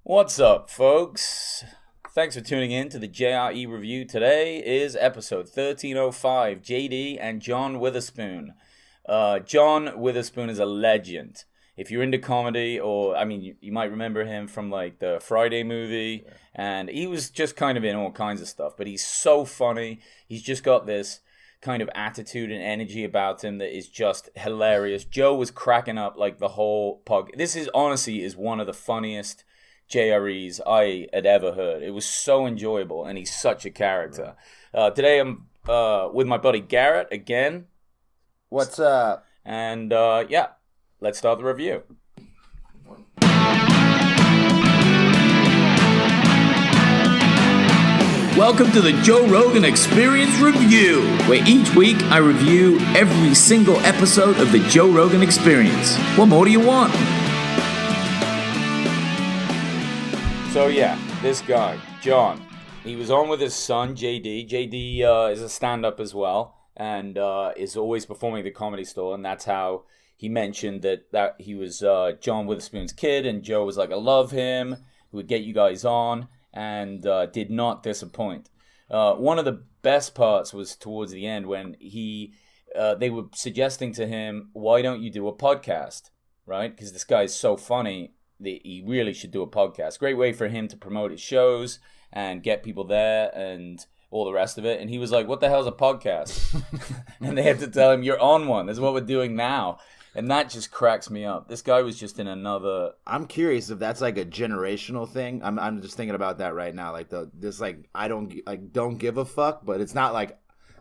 What's up, folks? Thanks for tuning in to the JRE review. Today is episode 1305, JD and John Witherspoon. John Witherspoon is a legend. If you're into comedy, or, you might remember him from, like, the Friday movie, and he was just kind of in all kinds of stuff, but he's so funny. He's just got this kind of attitude and energy about him that is just hilarious. Joe was cracking up, like, the whole This is, honestly, is one of the funniest JREs I had ever heard. It was so enjoyable, and he's such a character. Today I'm with my buddy Garrett again. What's up? And let's start the review. Welcome to the Joe Rogan Experience Review, where each week I review every single episode of the Joe Rogan Experience. What more do you want? So this guy, John, he was on with his son, JD. JD is a stand-up as well, and is always performing at the Comedy Store, and that's how he mentioned that he was John Witherspoon's kid, and Joe was like, I love him, he would get you guys on, and did not disappoint. One of the best parts was towards the end when they were suggesting to him, why don't you do a podcast, right? Because this guy is so funny. He really should do a podcast. Great way for him to promote his shows and get people there and all the rest of it. And he was like, what the hell's a podcast? And they had to tell him, you're on one. This is what we're doing now. And that just cracks me up. This guy was just in another... I'm curious if that's like a generational thing. I'm just thinking about that right now. Like I don't give a fuck, but it's not like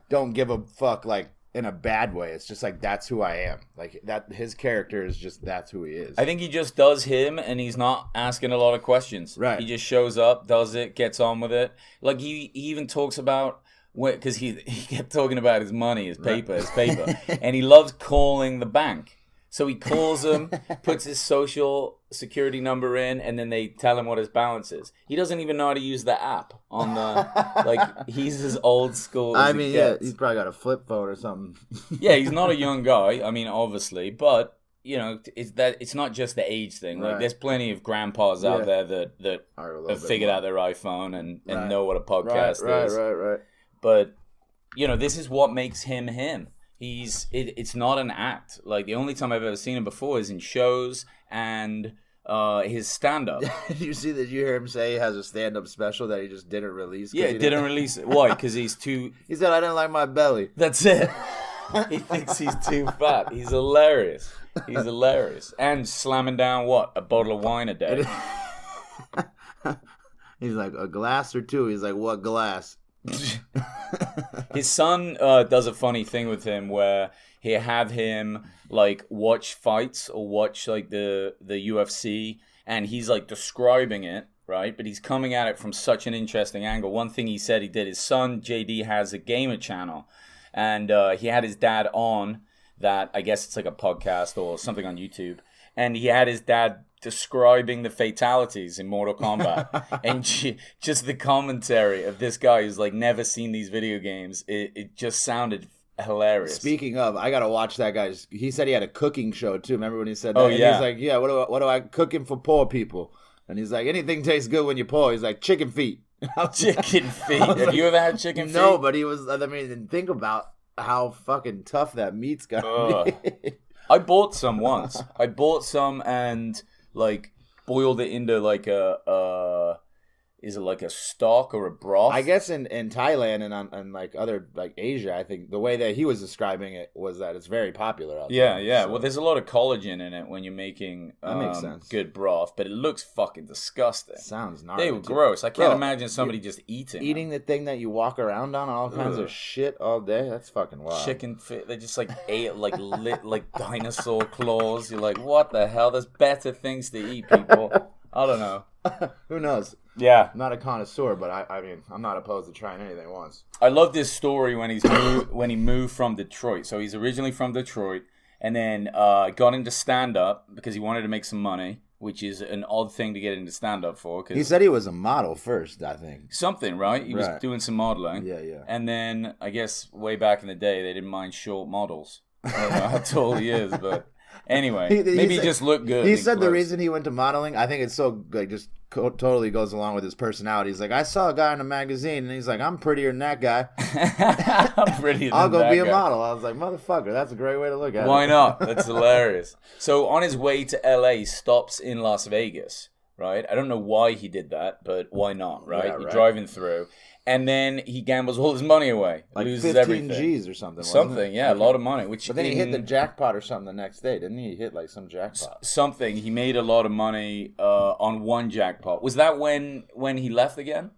don't give a fuck like in a bad way. It's just like, that's who I am. Like that, his character is just, that's who he is. I think he just does him, and he's not asking a lot of questions. Right. He just shows up, does it, gets on with it. Like he even talks about, because he kept talking about his money, his paper, and he loves calling the bank. So he calls them, puts his social security number in, and then they tell him what his balance is. He doesn't even know how to use the app on the, he's as old school as he gets. He's probably got a flip phone or something. Yeah, he's not a young guy, obviously, but, it's not just the age thing. Like, there's plenty of grandpas out there that have figured out their iPhone and know what a podcast is. Right. But, this is what makes him him. It's not an act. Like, the only time I've ever seen him before is in shows and his stand-up. Did you hear him say he has a stand-up special that he just didn't release? Yeah, he didn't release it. Why? Because he's too... He said, I didn't like my belly. That's it. He thinks he's too fat. He's hilarious. And slamming down, a bottle of wine a day. He's like, a glass or two? He's like, what glass? His son does a funny thing with him where he have him like watch fights or watch like the UFC, and he's like describing it, right? But he's coming at it from such an interesting angle. One thing he said he did, his son JD has a gamer channel, and he had his dad on that. I guess it's like a podcast or something on YouTube, and he had his dad describing the fatalities in Mortal Kombat. And just the commentary of this guy who's like never seen these video games, it just sounded hilarious. Speaking of, I gotta watch that guy. He said he had a cooking show too. Remember when he said that? Oh, and yeah. He's like, yeah, what do I cooking for poor people? And he's like, anything tastes good when you're poor. He's like, chicken feet. Chicken feet. Have you ever had chicken feet? No, but think about how fucking tough that meat's gotta be. I bought some once. And like boiled it into like is it like a stock or a broth? I guess in Thailand and like other like Asia, I think the way that he was describing it was that it's very popular out there. Yeah. So. Well, there's a lot of collagen in it when you're making that makes sense. Good broth, but it looks fucking disgusting. Sounds gnarly. They were gross. I can't imagine somebody just eating the thing that you walk around on, all kinds of shit all day. That's fucking wild. Chicken feet. They just like ate like like dinosaur claws. You're like, what the hell? There's better things to eat, people. I don't know. Who knows? Yeah. I'm not a connoisseur, but I'm not opposed to trying anything once. I love this story when when he moved from Detroit. So he's originally from Detroit, and then got into stand-up because he wanted to make some money, which is an odd thing to get into stand-up for. Cause he said he was a model first, I think. Something, right? He was doing some modeling. Yeah. And then, I guess, way back in the day, they didn't mind short models. I don't know how tall he is, but Anyway, He maybe he said- just looked good. He in said the clothes. reason he went to modeling, I think it's so like just totally goes along with his personality. He's like, I saw a guy in a magazine, and he's like, I'm prettier than that guy. I'm pretty. I'll go be a model. I was like, motherfucker, that's a great way to look at it. Why not? That's hilarious. So on his way to LA, he stops in Las Vegas, right? I don't know why he did that, but why not, right? Yeah, You're right. driving through. And then he gambles all his money away. Like loses 15 everything. G's or something. Wasn't Something, it? yeah, a lot of money. Which But then he hit the jackpot or something the next day, didn't he? He hit like some jackpot. something. He made a lot of money on one jackpot. Was that when he left again?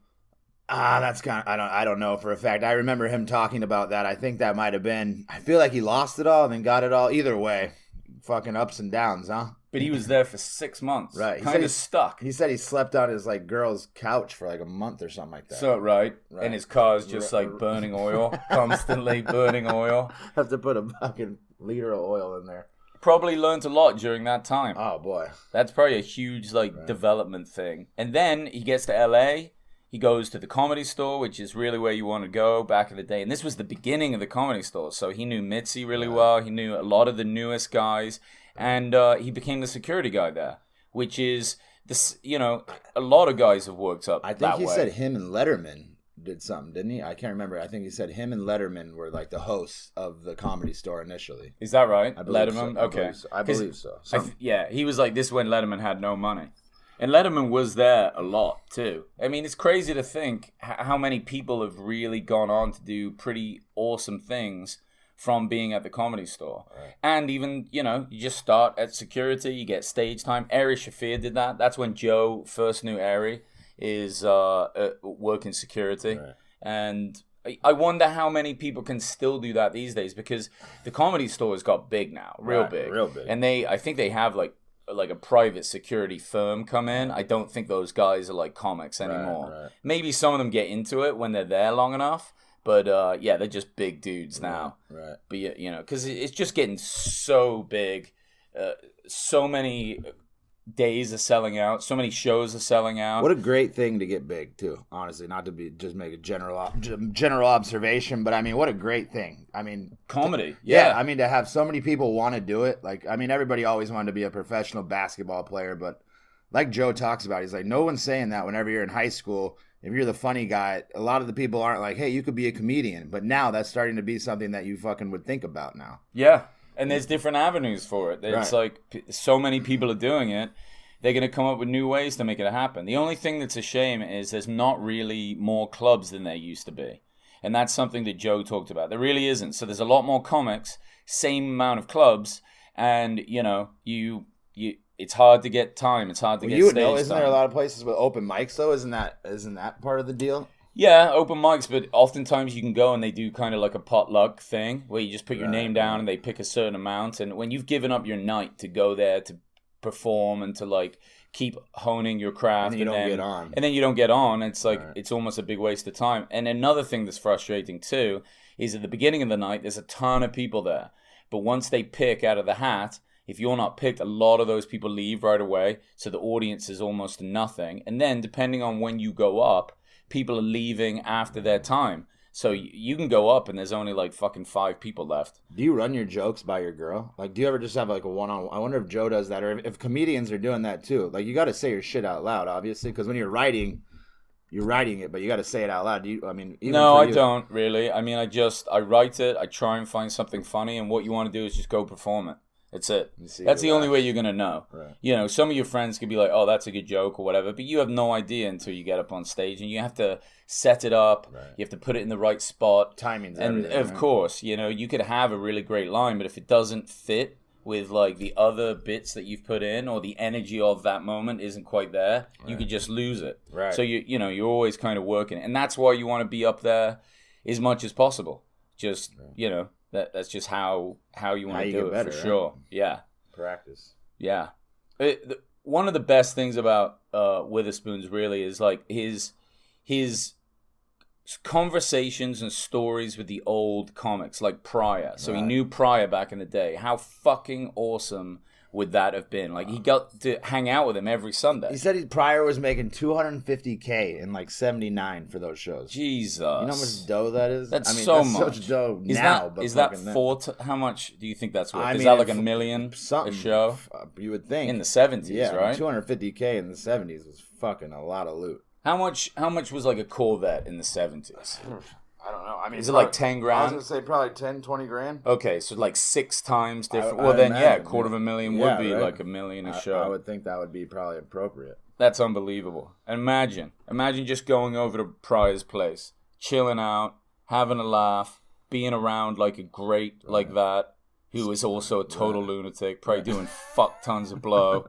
That's kind of, I don't know for a fact. I remember him talking about that. I think that might have been, I feel like he lost it all and then got it all. Either way, fucking ups and downs, huh? But he was there for 6 months. Right. He Kind said of he- stuck. He said he slept on his like girl's couch for like a month or something like that. So, right. Right. And his car's just like burning oil, constantly burning oil. Have to put a fucking liter of oil in there. Probably learned a lot during that time. Oh boy. That's probably a huge development thing. And then he gets to LA. He goes to the Comedy Store, which is really where you want to go back in the day. And this was the beginning of the Comedy Store. So he knew Mitzi really well. He knew a lot of the newest guys. And he became the security guy there, which is, this. A lot of guys have worked up I think that he way. said him and Letterman did something, didn't he? I can't remember. I think he said him and Letterman were like the hosts of the Comedy Store initially. Is that right? I believe Letterman? so. Okay. I believe so. Yeah, he was like, this when Letterman had no money. And Letterman was there a lot, too. I mean, it's crazy to think how many people have really gone on to do pretty awesome things from being at the Comedy Store. Right. And even, you just start at security, you get stage time. Ari Shaffir did that. That's when Joe first knew Ari is working security. Right. And I wonder how many people can still do that these days, because the Comedy Store has got big now, real big. And I think they have like a private security firm come in. I don't think those guys are like comics anymore. Right. Maybe some of them get into it when they're there long enough. But, yeah, they're just big dudes now. Right. But, because it's just getting so big. So many days are selling out. So many shows are selling out. What a great thing to get big, too. Honestly, not to be just make a general observation, but, I mean, what a great thing. I mean... Comedy. Yeah. I mean, to have so many people want to do it. Like, I mean, everybody always wanted to be a professional basketball player, but like Joe talks about, he's like, no one's saying that whenever you're in high school. If you're the funny guy, a lot of the people aren't like, hey, you could be a comedian. But now that's starting to be something that you fucking would think about now. Yeah. And there's different avenues for it. It's like so many people are doing it. They're going to come up with new ways to make it happen. The only thing that's a shame is there's not really more clubs than there used to be. And that's something that Joe talked about. There really isn't. So there's a lot more comics, same amount of clubs. And, it's hard to get time. It's hard to get stage time. Isn't there a lot of places with open mics, though? Isn't that part of the deal? Yeah, open mics, but oftentimes you can go and they do kind of like a potluck thing where you just put your name down and they pick a certain amount. And when you've given up your night to go there to perform and to like keep honing your craft, and you don't get on. And then you don't get on, it's like it's almost a big waste of time. And another thing that's frustrating too is at the beginning of the night, there's a ton of people there. But once they pick out of the hat, if you're not picked, a lot of those people leave right away. So the audience is almost nothing. And then depending on when you go up, people are leaving after their time. So you can go up and there's only like fucking 5 people left. Do you run your jokes by your girl? Like, do you ever just have like a one-on-one? I wonder if Joe does that, or if comedians are doing that too. Like, you got to say your shit out loud, obviously, because when you're writing it, but you got to say it out loud. No, I don't really. I mean, I write it. I try and find something funny, and what you want to do is just go perform it. That's it. That's the only way you're going to know. Right. Some of your friends could be like, oh, that's a good joke or whatever, but you have no idea until you get up on stage, and you have to set it up. Right. You have to put it in the right spot. Timing's and everything. And of course, you could have a really great line, but if it doesn't fit with like the other bits that you've put in, or the energy of that moment isn't quite there, you could just lose it. Right. So you're always kind of working, and that's why you want to be up there as much as possible. Just That's just how you want to do it, better, for sure. Right? Yeah. Practice. Yeah. One of the best things about Witherspoon's really is like his conversations and stories with the old comics, like Pryor. So he knew Pryor back in the day. How fucking awesome would that have been? Like, he got to hang out with him every Sunday. He said Pryor was making $250K in like '79 for those shows. Jesus. You know how much dough that is? That's that's much. Such dough Is now. that, but is that then. how much do you think that's worth? I Is mean, that like $1 million something, a show? You would think. In the 70s, yeah, right? $250K in the 70s was fucking a lot of loot. How much was like a Corvette in the 70s? I don't know. I mean, Is it like 10 grand? I was gonna say probably 10, 20 grand. Okay, so like 6 times different. I well, then imagine, yeah, $250,000 would be like $1 million a show. I would think that would be probably appropriate. That's unbelievable. And imagine just going over to Pryor's place, chilling out, having a laugh, being around like a great like that, who is also a total lunatic, probably doing fuck tons of blow.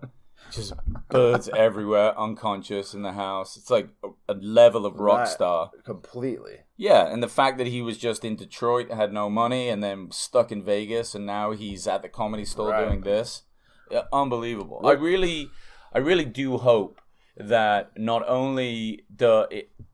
Just birds everywhere, unconscious in the house. It's like a level of rock star. Completely. Yeah, and the fact that he was just in Detroit, had no money, and then stuck in Vegas, and now he's at the Comedy Store doing this. Yeah, unbelievable. I really do hope that not only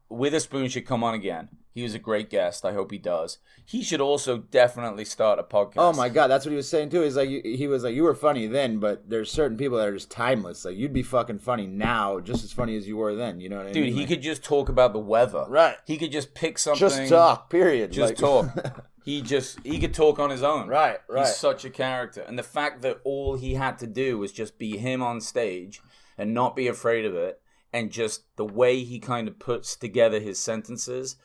Witherspoon should come on again. He was a great guest. I hope he does. He should also definitely start a podcast. Oh my God, that's what he was saying too. He was like, you were funny then, but there's certain people that are just timeless. Like, you'd be fucking funny now, just as funny as you were then. You know what I mean? Dude, he could just talk about the weather. Right. He could just pick something. Just talk. Period. Just talk. He could talk on his own. Right. He's such a character, and the fact that all he had to do was just be him on stage and not be afraid of it, and just the way he kind of puts together his sentences.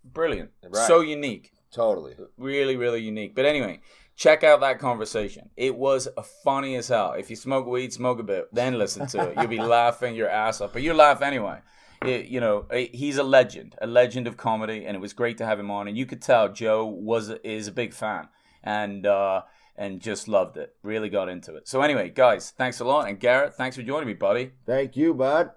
Brilliant. Right. So unique. Totally. Really, really unique. But anyway, check out that conversation. It was funny as hell. If you smoke weed, smoke a bit, then listen to it. You'll be laughing your ass off. But you laugh anyway. He's a legend of comedy, and it was great to have him on. And you could tell Joe is a big fan, and just loved it. Really got into it. So anyway, guys, thanks a lot. And Garrett, thanks for joining me, buddy. Thank you, bud.